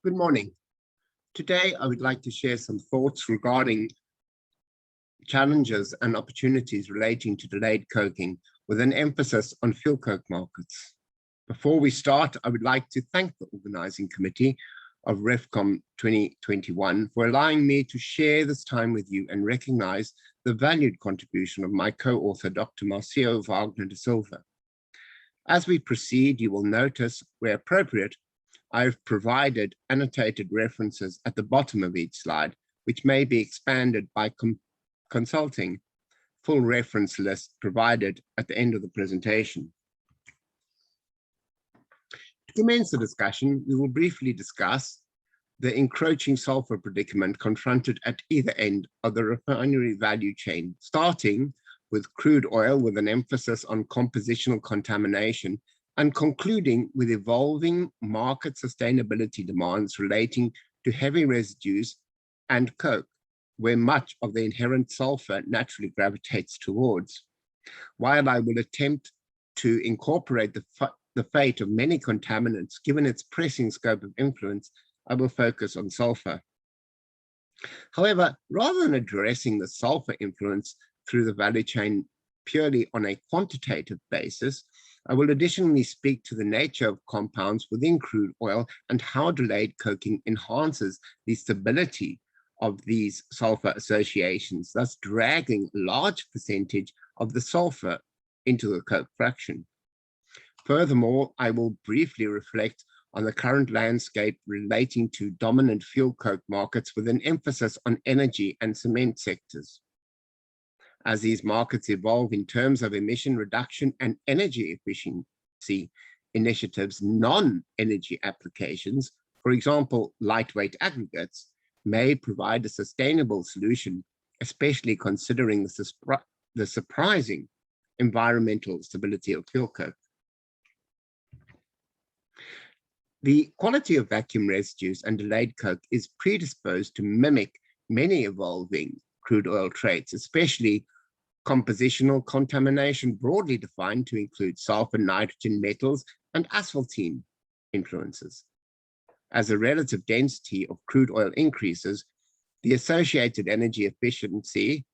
Good morning. Today, I would like to share some thoughts regarding challenges and opportunities relating to delayed coking with an emphasis on fuel coke markets. Before we start, I would like to thank the organizing committee of RefComm 2021 for allowing me to share this time with you and recognize the valued contribution of my co-author, Dr. Marcio Wagner de Silva. As we proceed, you will notice, where appropriate, I've provided annotated references at the bottom of each slide, which may be expanded by consulting full reference list provided at the end of the presentation. To commence the discussion, we will briefly discuss the encroaching sulfur predicament confronted at either end of the refinery value chain, starting with crude oil with an emphasis on compositional contamination and concluding with evolving market sustainability demands relating to heavy residues and coke, where much of the inherent sulfur naturally gravitates towards. While I will attempt to incorporate the fate of many contaminants, given its pressing scope of influence, I will focus on sulfur. However, rather than addressing the sulfur influence through the value chain purely on a quantitative basis, I will additionally speak to the nature of compounds within crude oil and how delayed coking enhances the stability of these sulfur associations, thus dragging a large percentage of the sulfur into the coke fraction. Furthermore, I will briefly reflect on the current landscape relating to dominant fuel coke markets with an emphasis on energy and cement sectors. As these markets evolve in terms of emission reduction and energy efficiency initiatives, non-energy applications, for example, lightweight aggregates, may provide a sustainable solution, especially considering the surprising environmental stability of fuel coke. The quality of vacuum residues and delayed coke is predisposed to mimic many evolving crude oil traits, especially compositional contamination, broadly defined to include sulfur, nitrogen, metals, and asphaltene influences. As the relative density of crude oil increases, the associated energy efficiency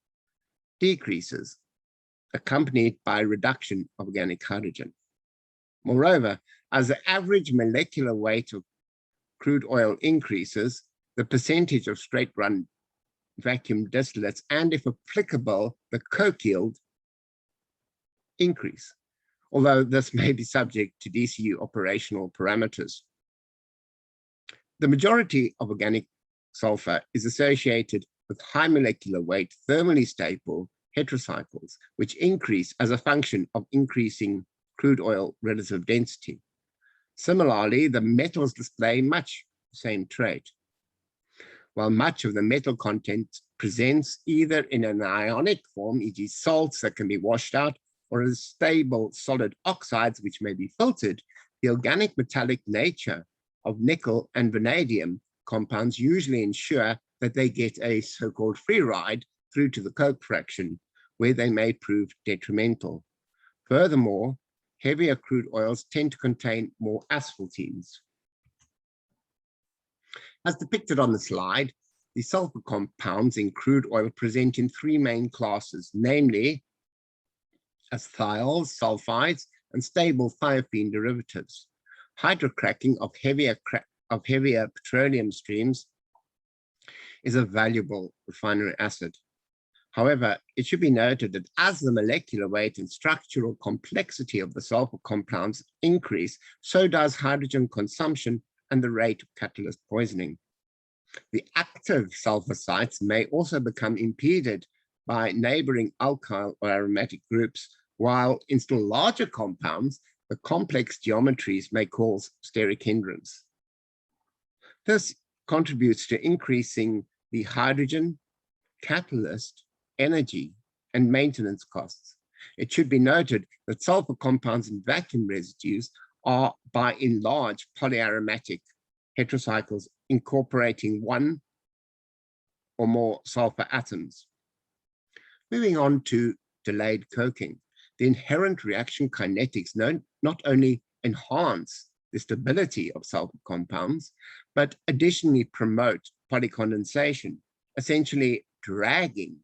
decreases, accompanied by reduction of organic hydrogen. Moreover, as the average molecular weight of crude oil increases, the percentage of straight-run vacuum distillates and, if applicable, the coke yield increase, although this may be subject to DCU operational parameters. The majority of organic sulfur is associated with high molecular weight, thermally stable heterocycles, which increase as a function of increasing crude oil relative density. Similarly, the metals display much the same trait. While much of the metal content presents either in an ionic form, e.g. salts that can be washed out, or as stable solid oxides which may be filtered, the organic metallic nature of nickel and vanadium compounds usually ensure that they get a so-called free ride through to the coke fraction, where they may prove detrimental. Furthermore, heavier crude oils tend to contain more asphaltenes. As depicted on the slide, the sulfur compounds in crude oil present in three main classes, namely as thiols, sulfides, and stable thiophene derivatives. Hydrocracking of heavier petroleum streams is a valuable refinery asset. However, it should be noted that as the molecular weight and structural complexity of the sulfur compounds increase, so does hydrogen consumption and the rate of catalyst poisoning. The active sulfur sites may also become impeded by neighboring alkyl or aromatic groups, while in still larger compounds, the complex geometries may cause steric hindrance. This contributes to increasing the hydrogen, catalyst, energy, and maintenance costs. It should be noted that sulfur compounds in vacuum residues are by and large polyaromatic heterocycles incorporating one or more sulfur atoms. Moving on to delayed coking, the inherent reaction kinetics not only enhance the stability of sulfur compounds, but additionally promote polycondensation, essentially dragging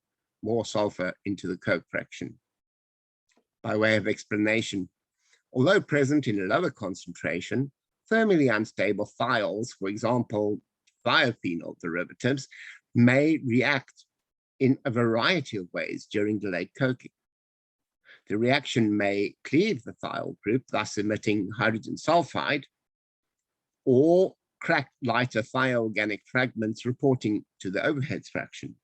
more sulfur into the coke fraction. By way of explanation, although present in a lower concentration, thermally unstable thiols, for example, thiophenol derivatives, may react in a variety of ways during delayed coking. The reaction may cleave the thiol group, thus emitting hydrogen sulfide, or crack lighter thioorganic fragments reporting to the overheads fraction.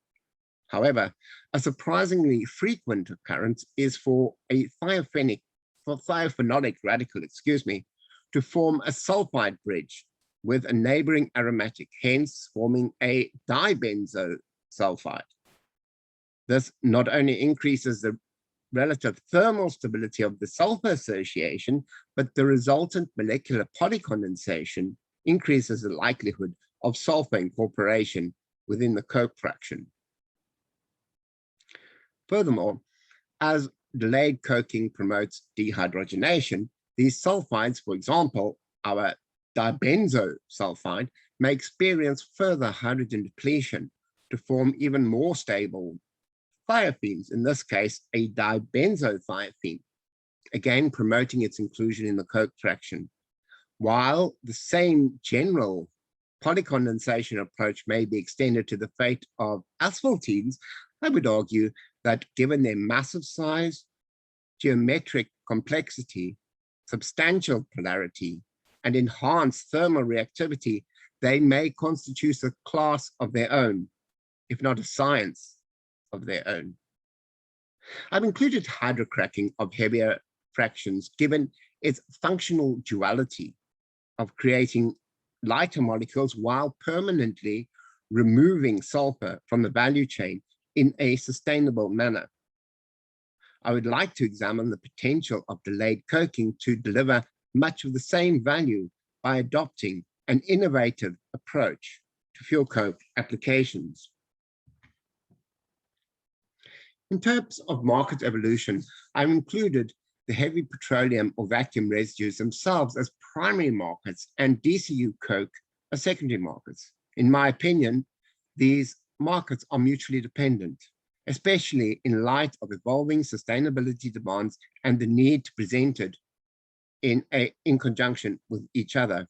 However, a surprisingly frequent occurrence is for a thiophenolic radical, to form a sulfide bridge with a neighboring aromatic, hence forming a dibenzo sulfide. This not only increases the relative thermal stability of the sulfur association, but the resultant molecular polycondensation increases the likelihood of sulfur incorporation within the coke fraction. Furthermore, as delayed coking promotes dehydrogenation, these sulfides, for example, our dibenzo sulfide, may experience further hydrogen depletion to form even more stable thiophenes, in this case, a dibenzothiophene, again promoting its inclusion in the coke fraction. While the same general polycondensation approach may be extended to the fate of asphaltenes, I would argue that given their massive size, geometric complexity, substantial polarity, and enhanced thermal reactivity, they may constitute a class of their own, if not a science of their own. I've included hydrocracking of heavier fractions given its functional duality of creating lighter molecules while permanently removing sulfur from the value chain in a sustainable manner. I would like to examine the potential of delayed coking to deliver much of the same value by adopting an innovative approach to fuel coke applications. In terms of market evolution, I've included the heavy petroleum or vacuum residues themselves as primary markets and DCU coke as secondary markets. In my opinion, these markets are mutually dependent, especially in light of evolving sustainability demands and the need to present it in conjunction with each other.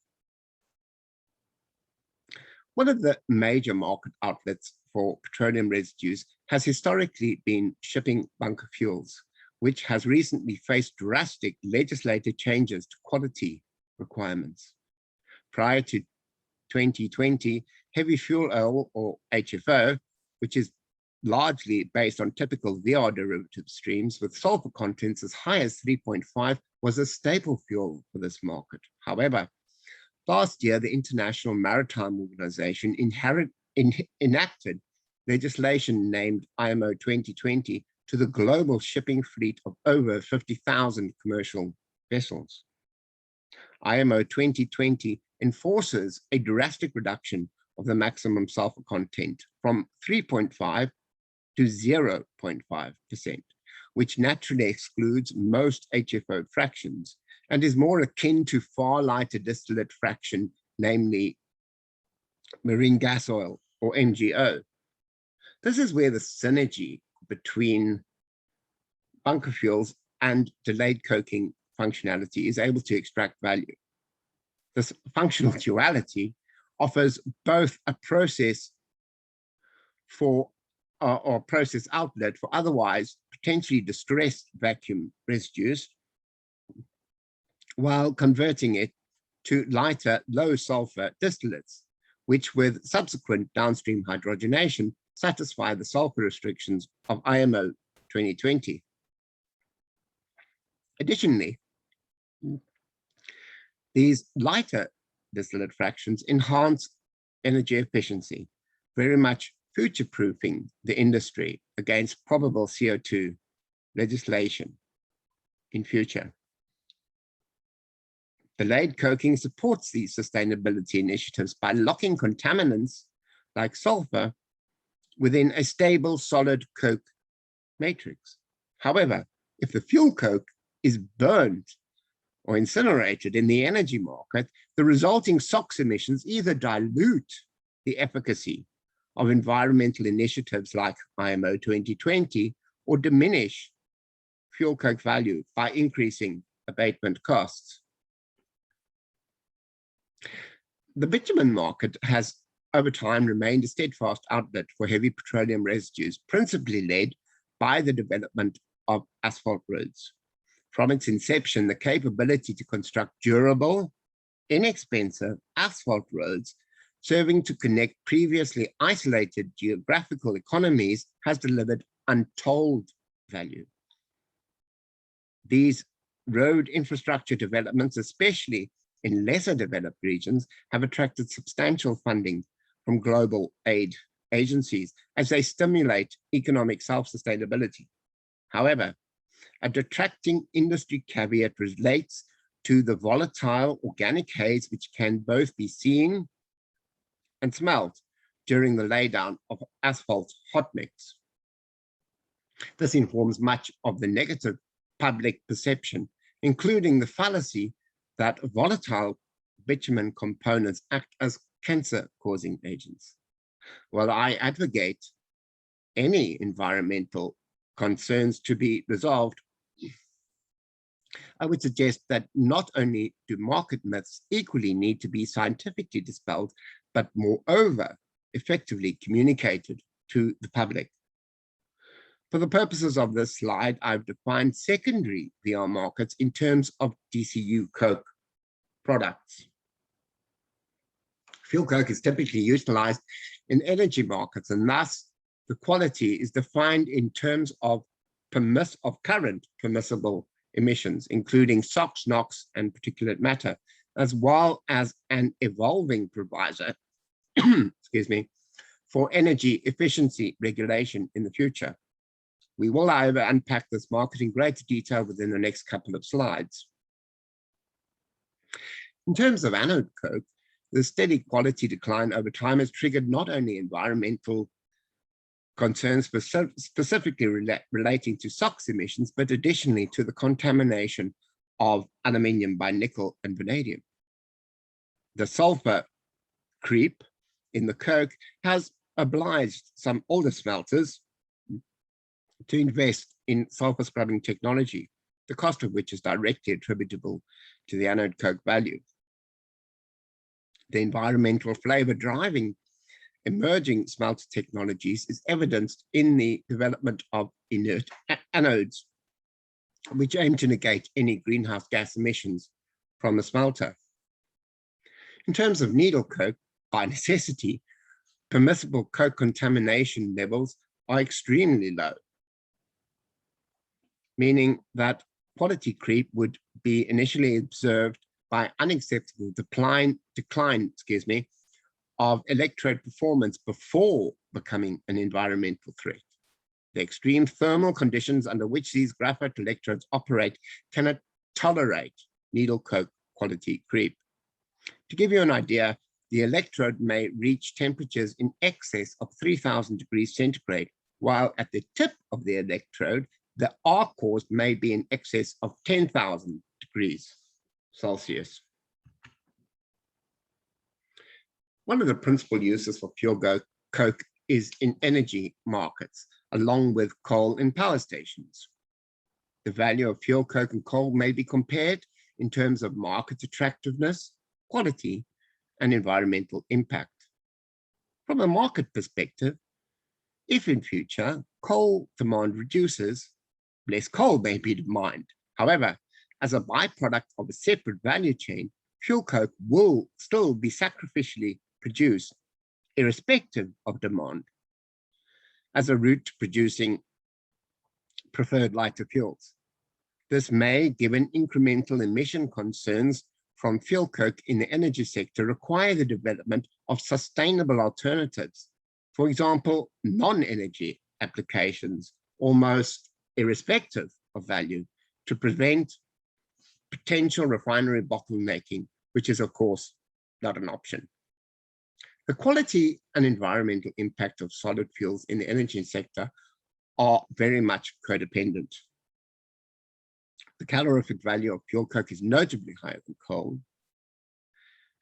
One of the major market outlets for petroleum residues has historically been shipping bunker fuels, which has recently faced drastic legislative changes to quality requirements. Prior to 2020, heavy fuel oil, or HFO, which is largely based on typical VR derivative streams with sulfur contents as high as 3.5, was a staple fuel for this market. However, last year, the International Maritime Organization enacted legislation named IMO 2020 to the global shipping fleet of over 50,000 commercial vessels. IMO 2020 enforces a drastic reduction of the maximum sulfur content from 3.5 to 0.5%, which naturally excludes most HFO fractions and is more akin to far lighter distillate fraction, namely marine gas oil or MGO. This is where the synergy between bunker fuels and delayed coking functionality is able to extract value. This functional duality offers both a process for or process outlet for otherwise potentially distressed vacuum residues, while converting it to lighter, low sulfur distillates, which with subsequent downstream hydrogenation satisfy the sulfur restrictions of IMO 2020. Additionally, these lighter distillate fractions enhance energy efficiency, very much future-proofing the industry against probable CO2 legislation in future. Delayed coking supports these sustainability initiatives by locking contaminants like sulfur within a stable solid coke matrix. However, if the fuel coke is burned or incinerated in the energy market, the resulting SOx emissions either dilute the efficacy of environmental initiatives like IMO 2020 or diminish fuel coke value by increasing abatement costs. The bitumen market has over time remained a steadfast outlet for heavy petroleum residues, principally led by the development of asphalt roads. From its inception, the capability to construct durable, inexpensive asphalt roads serving to connect previously isolated geographical economies has delivered untold value. These road infrastructure developments, especially in lesser developed regions, have attracted substantial funding from global aid agencies as they stimulate economic self-sustainability. However, a detracting industry caveat relates to the volatile organic haze which can both be seen and smelled during the laydown of asphalt hot mix. This informs much of the negative public perception, including the fallacy that volatile bitumen components act as cancer-causing agents. While I advocate any environmental concerns to be resolved, I would suggest that not only do market myths equally need to be scientifically dispelled, but moreover, effectively communicated to the public. For the purposes of this slide, I've defined secondary VR markets in terms of DCU coke products. Fuel coke is typically utilized in energy markets, and thus the quality is defined in terms of current permissible emissions, including SOx, NOx, and particulate matter, as well as an evolving proviso, excuse me, for energy efficiency regulation in the future. We will, however, unpack this market in greater detail within the next couple of slides. In terms of anode coke, the steady quality decline over time has triggered not only environmental concerns specifically relating to SOx emissions, but additionally to the contamination of aluminium by nickel and vanadium. The sulfur creep in the coke has obliged some older smelters to invest in sulfur scrubbing technology, the cost of which is directly attributable to the anode coke value. The environmental flavor driving emerging smelter technologies is evidenced in the development of inert anodes, which aim to negate any greenhouse gas emissions from the smelter. In terms of needle coke, by necessity, permissible coke contamination levels are extremely low, meaning that quality creep would be initially observed by unacceptable decline of electrode performance before becoming an environmental threat. The extreme thermal conditions under which these graphite electrodes operate cannot tolerate needle coke quality creep. To give you an idea, the electrode may reach temperatures in excess of 3000 degrees centigrade, while at the tip of the electrode, the arc caused may be in excess of 10,000 degrees Celsius. One of the principal uses for fuel coke is in energy markets, along with coal in power stations. The value of fuel coke and coal may be compared in terms of market attractiveness, quality, and environmental impact. From a market perspective, if in future coal demand reduces, less coal may be demanded. However, as a byproduct of a separate value chain, fuel coke will still be sacrificially produced, irrespective of demand, as a route to producing preferred lighter fuels. This may, given incremental emission concerns from fuel coke in the energy sector, require the development of sustainable alternatives. For example, non-energy applications, almost irrespective of value, to prevent potential refinery bottlenecking, which is, of course, not an option. The quality and environmental impact of solid fuels in the energy sector are very much codependent. The calorific value of fuel coke is notably higher than coal.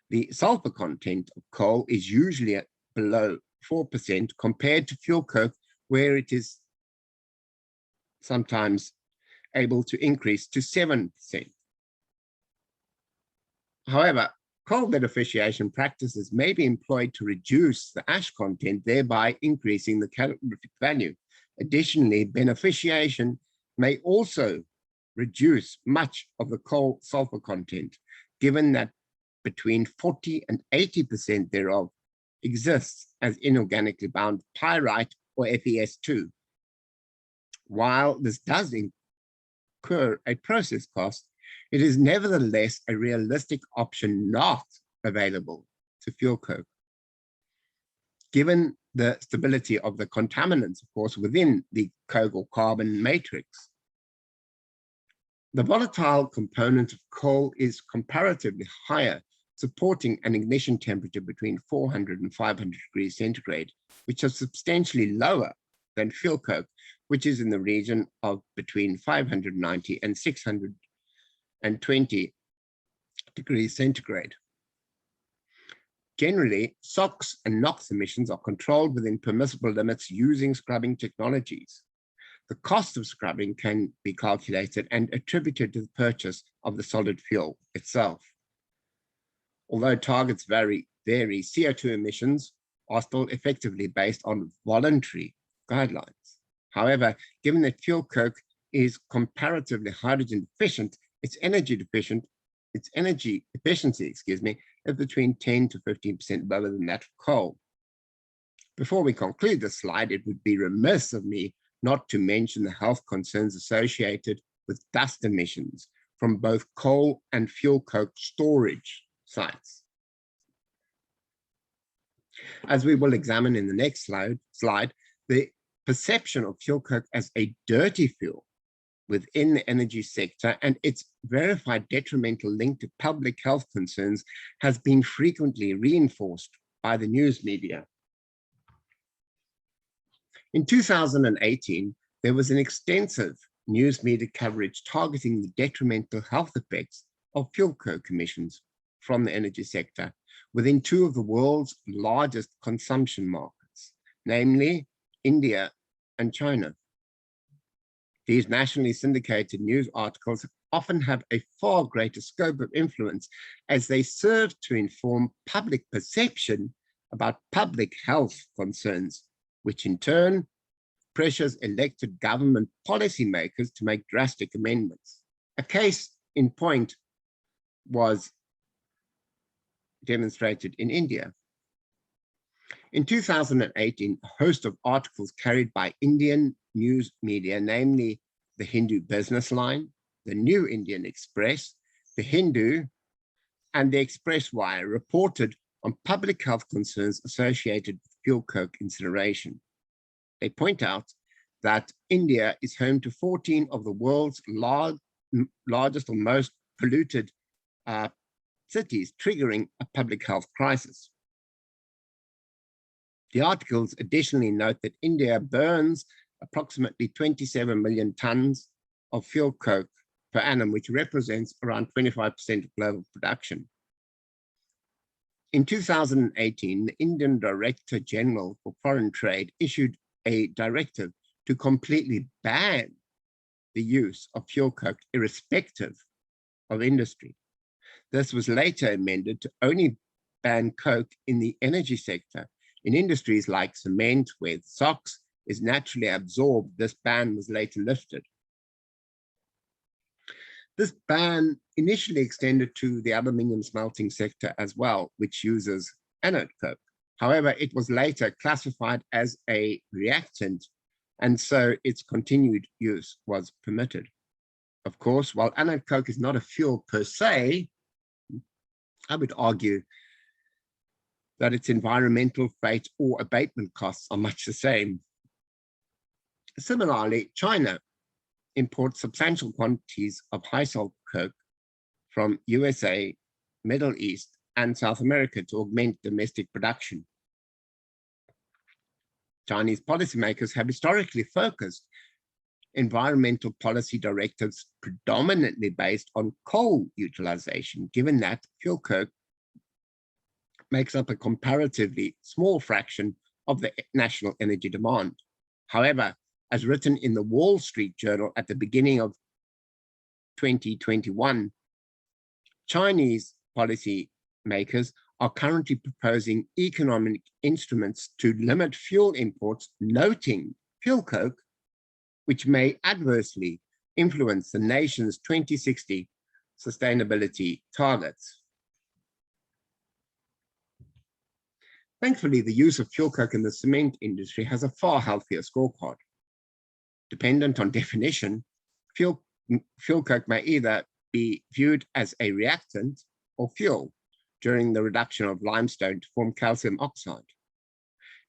The sulfur content of coal is usually at below 4% compared to fuel coke, where it is sometimes able to increase to 7%. However, coal beneficiation practices may be employed to reduce the ash content, thereby increasing the calorific value. Additionally, beneficiation may also reduce much of the coal sulfur content, given that between 40 and 80% thereof exists as inorganically bound pyrite or FeS2. While this does incur a process cost, it is nevertheless a realistic option not available to fuel coke. Given the stability of the contaminants, of course, within the coke or carbon matrix, the volatile component of coal is comparatively higher, supporting an ignition temperature between 400 and 500 degrees centigrade, which is substantially lower than fuel coke, which is in the region of between 590 and 620 degrees centigrade. Generally, SOx and NOx emissions are controlled within permissible limits using scrubbing technologies. The cost of scrubbing can be calculated and attributed to the purchase of the solid fuel itself. Although targets vary, CO2 emissions are still effectively based on voluntary guidelines. However, given that fuel coke is comparatively hydrogen efficient, its energy efficiency, is between 10 to 15% lower than that of coal. Before we conclude this slide, it would be remiss of me not to mention the health concerns associated with dust emissions from both coal and fuel coke storage sites. As we will examine in the next slide, the perception of fuel coke as a dirty fuel within the energy sector and its verified detrimental link to public health concerns has been frequently reinforced by the news media. In 2018, there was an extensive news media coverage targeting the detrimental health effects of fuel coke emissions from the energy sector within two of the world's largest consumption markets, namely India and China. These nationally syndicated news articles often have a far greater scope of influence as they serve to inform public perception about public health concerns, which in turn pressures elected government policymakers to make drastic amendments. A case in point was demonstrated in India. In 2018, a host of articles carried by Indian news media, namely the Hindu Business Line, the New Indian Express, the Hindu, and the Express Wire, reported on public health concerns associated with fuel coke incineration. They point out that India is home to 14 of the world's largest or most polluted cities, triggering a public health crisis. The articles additionally note that India burns approximately 27 million tons of fuel coke per annum, which represents around 25% of global production. In 2018, the Indian Director General for Foreign Trade issued a directive to completely ban the use of fuel coke irrespective of industry. This was later amended to only ban coke in the energy sector. In industries like cement, where the SOx is naturally absorbed, this ban was later lifted. This ban initially extended to the aluminium smelting sector as well, which uses anode coke. However, it was later classified as a reactant, and so its continued use was permitted. Of course, while anode coke is not a fuel per se, I would argue that its environmental freight or abatement costs are much the same. Similarly, China imports substantial quantities of high sulfur coke from USA, Middle East, and South America to augment domestic production. Chinese policymakers have historically focused environmental policy directives predominantly based on coal utilization, given that fuel coke makes up a comparatively small fraction of the national energy demand. However, as written in the Wall Street Journal at the beginning of 2021, Chinese policy makers are currently proposing economic instruments to limit fuel imports, noting fuel coke, which may adversely influence the nation's 2060 sustainability targets. Thankfully, the use of fuel coke in the cement industry has a far healthier scorecard. Dependent on definition, fuel coke may either be viewed as a reactant or fuel during the reduction of limestone to form calcium oxide.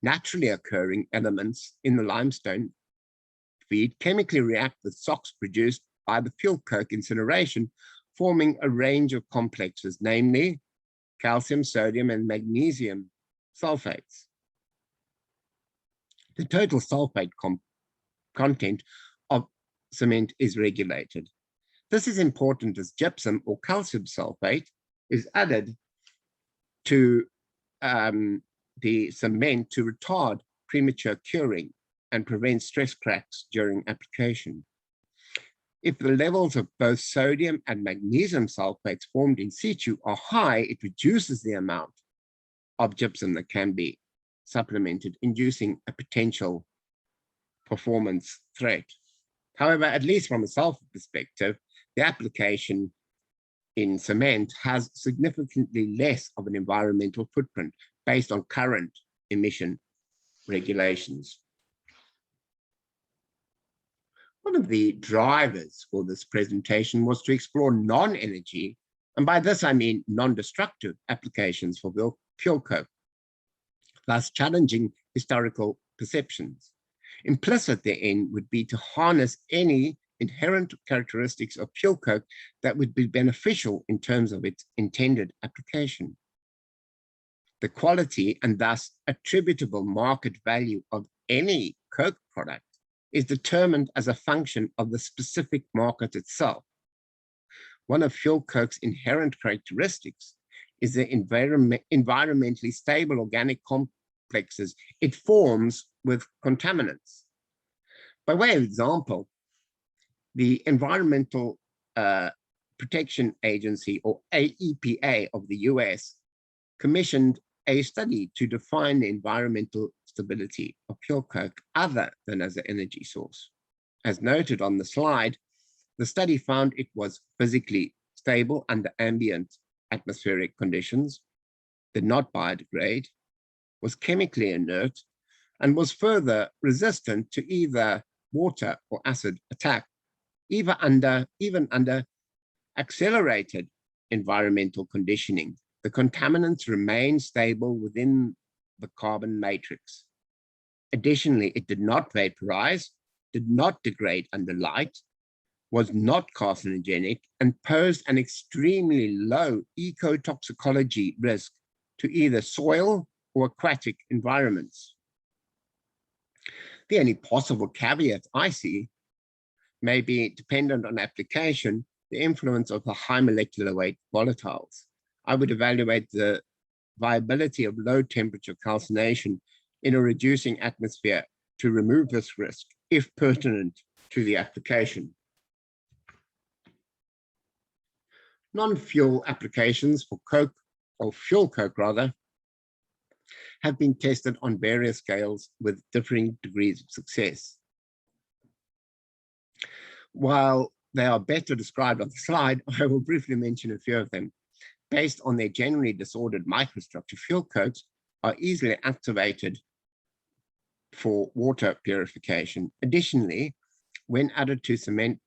Naturally occurring elements in the limestone feed chemically react with SOx produced by the fuel coke incineration, forming a range of complexes, namely calcium, sodium, and magnesium sulfates. The total sulfate content of cement is regulated. This is important as gypsum or calcium sulfate is added to the cement to retard premature curing and prevent stress cracks during application. If the levels of both sodium and magnesium sulfates formed in situ are high, it reduces the amount of gypsum that can be supplemented, inducing a potential performance threat. However, at least from a sulfur perspective, the application in cement has significantly less of an environmental footprint based on current emission regulations. One of the drivers for this presentation was to explore non-energy, and by this I mean non-destructive applications for fuel coke, thus challenging historical perceptions. Implicit therein would be to harness any inherent characteristics of fuel coke that would be beneficial in terms of its intended application. The quality and thus attributable market value of any coke product is determined as a function of the specific market itself. One of fuel coke's inherent characteristics is the environmentally stable organic complexes it forms with contaminants. By way of example, the Environmental Protection Agency, or EPA of the US, commissioned a study to define the environmental stability of fuel coke other than as an energy source. As noted on the slide, the study found it was physically stable under ambient atmospheric conditions, did not biodegrade, was chemically inert, and was further resistant to either water or acid attack, even under accelerated environmental conditioning. The contaminants remain stable within the carbon matrix. Additionally, it did not vaporize, did not degrade under light, was not carcinogenic, and posed an extremely low ecotoxicology risk to either soil or aquatic environments. The only possible caveat I see may be dependent on application, the influence of the high molecular weight volatiles. I would evaluate the viability of low temperature calcination in a reducing atmosphere to remove this risk if pertinent to the application. Non-fuel applications for coke, or fuel coke rather, have been tested on various scales with differing degrees of success. While they are better described on the slide, I will briefly mention a few of them. Based on their generally disordered microstructure, fuel cokes are easily activated for water purification. Additionally, when added to cement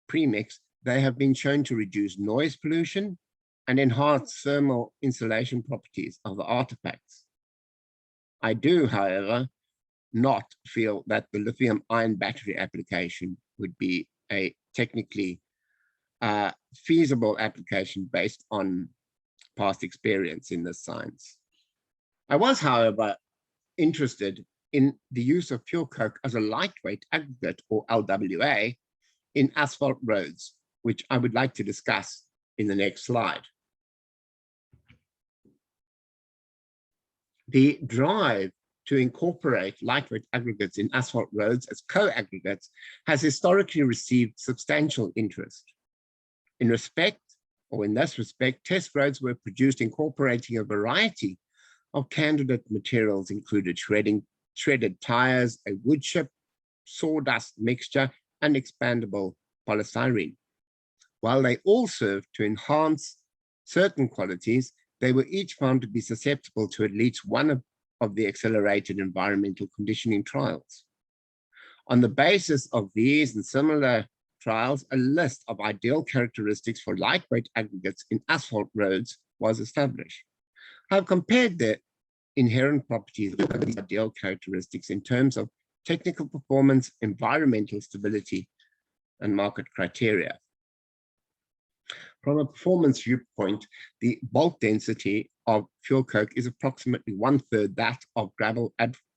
premix, they have been shown to reduce noise pollution and enhance thermal insulation properties of the artifacts. I do, however, not feel that the lithium-ion battery application would be a technically feasible application based on past experience in this science. I was, however, interested in the use of fuel coke as a lightweight aggregate, or LWA, in asphalt roads, which I would like to discuss in the next slide. The drive to incorporate lightweight aggregates in asphalt roads as co-aggregates has historically received substantial interest. In this respect, test roads were produced incorporating a variety of candidate materials, included shredded tires, a wood chip, sawdust mixture, and expandable polystyrene. While they all served to enhance certain qualities, they were each found to be susceptible to at least one of the accelerated environmental conditioning trials. On the basis of these and similar trials, a list of ideal characteristics for lightweight aggregates in asphalt roads was established. I've compared the inherent properties of these ideal characteristics in terms of technical performance, environmental stability, and market criteria. From a performance viewpoint, the bulk density of fuel coke is approximately 1/3 that of gravel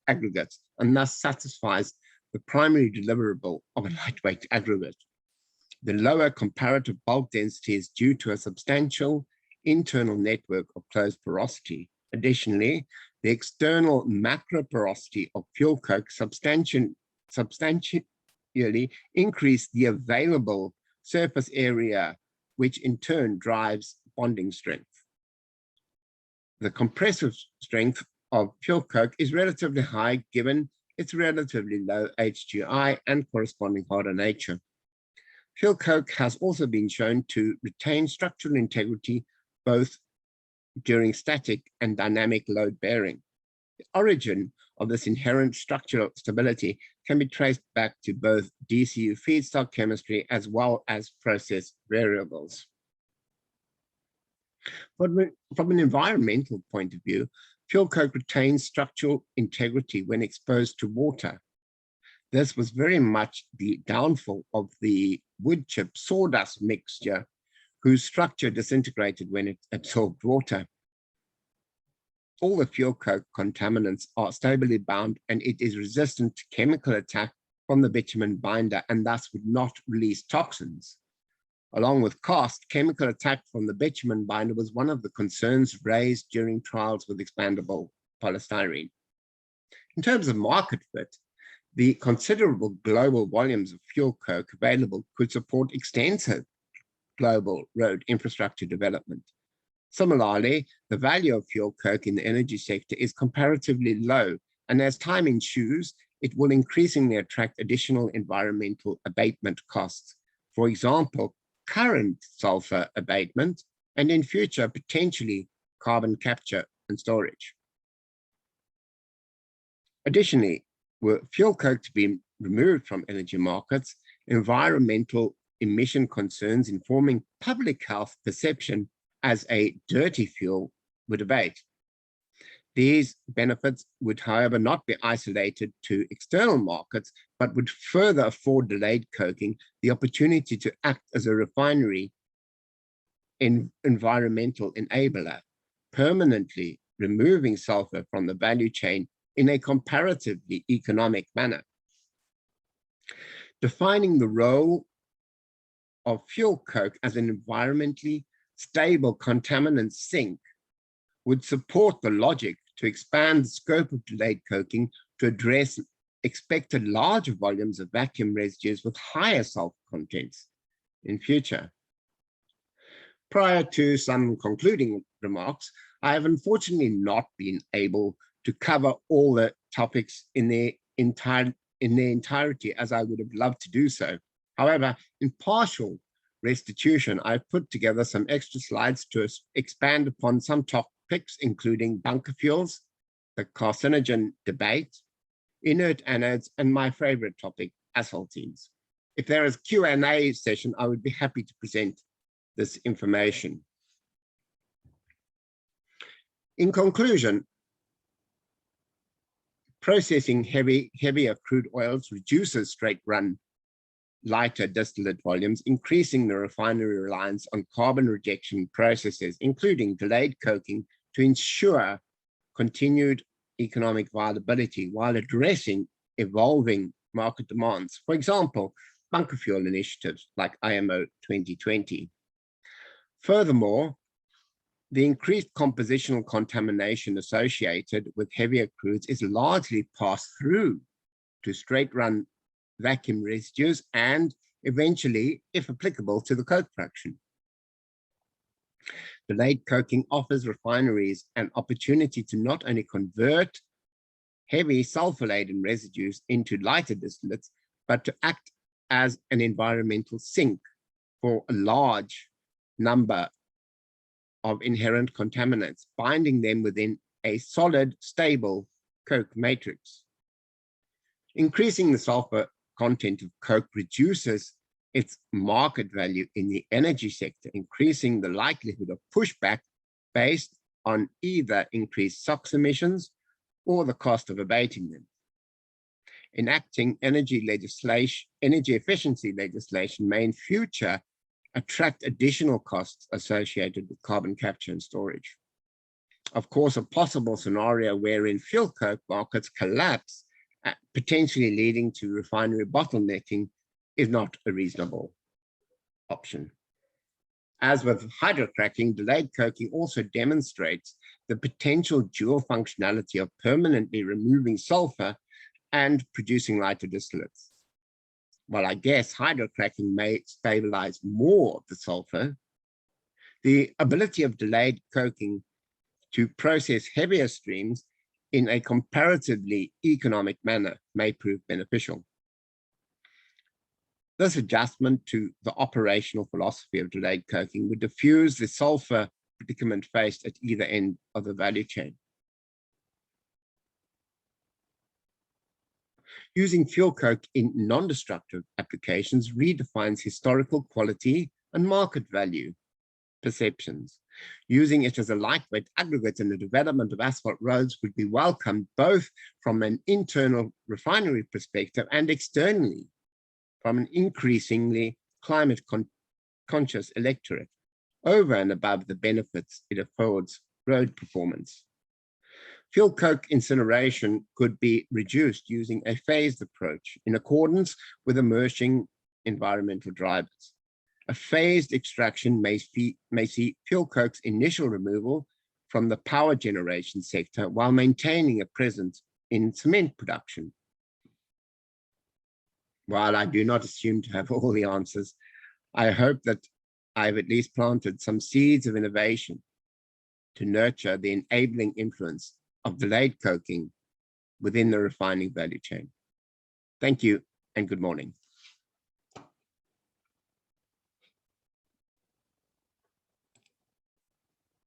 aggregates, and thus satisfies the primary deliverable of a lightweight aggregate. The lower comparative bulk density is due to a substantial internal network of closed porosity. Additionally, the external macro porosity of fuel coke substantially increased the available surface area, which in turn drives bonding strength. The compressive strength of fuel coke is relatively high given its relatively low HGI and corresponding harder nature. Fuel coke has also been shown to retain structural integrity both during static and dynamic load bearing. The origin of this inherent structural stability can be traced back to both DCU feedstock chemistry as well as process variables. But from an environmental point of view, fuel coke retains structural integrity when exposed to water. This was very much the downfall of the wood chip sawdust mixture, whose structure disintegrated when it absorbed water. All the fuel coke contaminants are stably bound, and it is resistant to chemical attack from the bitumen binder and thus would not release toxins. Along with cost, chemical attack from the bitumen binder was one of the concerns raised during trials with expandable polystyrene. In terms of market fit, the considerable global volumes of fuel coke available could support extensive global road infrastructure development. Similarly, the value of fuel coke in the energy sector is comparatively low, and as time ensues, it will increasingly attract additional environmental abatement costs. For example, current sulfur abatement, and in future, potentially carbon capture and storage. Additionally, were fuel coke to be removed from energy markets, environmental emission concerns informing public health perception as a dirty fuel would abate. These benefits would, however, not be isolated to external markets, but would further afford delayed coking the opportunity to act as a refinery environmental enabler, permanently removing sulfur from the value chain in a comparatively economic manner. Defining the role of fuel coke as an environmentally stable contaminant sink would support the logic to expand the scope of delayed coking to address expected larger volumes of vacuum residues with higher sulfur contents in future. Prior to some concluding remarks, I have unfortunately not been able to cover all the topics in their entirety as I would have loved to do so. However, in partial restitution, I've put together some extra slides to expand upon some topics, including bunker fuels, the carcinogen debate, inert anodes, and my favorite topic, asphaltenes. If there is Q&A session, I would be happy to present this information. In conclusion, processing heavier crude oils reduces straight run lighter distillate volumes, increasing the refinery reliance on carbon rejection processes, including delayed coking, to ensure continued economic viability while addressing evolving market demands. For example, bunker fuel initiatives like IMO 2020. Furthermore, the increased compositional contamination associated with heavier crudes is largely passed through to straight-run vacuum residues and eventually, if applicable, to the coke fraction. Delayed coking offers refineries an opportunity to not only convert heavy sulfur-laden residues into lighter distillates, but to act as an environmental sink for a large number of inherent contaminants, binding them within a solid, stable coke matrix. Increasing the sulfur content of coke reduces its market value in the energy sector, increasing the likelihood of pushback based on either increased SOx emissions or the cost of abating them. Enacting energy efficiency legislation may in future attract additional costs associated with carbon capture and storage. Of course, a possible scenario wherein fuel coke markets collapse, potentially leading to refinery bottlenecking, is not a reasonable option. As with hydrocracking, delayed coking also demonstrates the potential dual functionality of permanently removing sulfur and producing lighter distillates. While I guess hydrocracking may stabilize more of the sulfur, the ability of delayed coking to process heavier streams in a comparatively economic manner may prove beneficial. This adjustment to the operational philosophy of delayed coking would diffuse the sulfur predicament faced at either end of the value chain. Using fuel coke in non-destructive applications redefines historical quality and market value perceptions. Using it as a lightweight aggregate in the development of asphalt roads would be welcomed both from an internal refinery perspective and externally from an increasingly climate-conscious electorate, over and above the benefits it affords road performance. Fuel coke incineration could be reduced using a phased approach in accordance with emerging environmental drivers. A phased extraction may see fuel coke's initial removal from the power generation sector while maintaining a presence in cement production. While I do not assume to have all the answers, I hope that I've at least planted some seeds of innovation to nurture the enabling influence of delayed coking within the refining value chain. Thank you and good morning.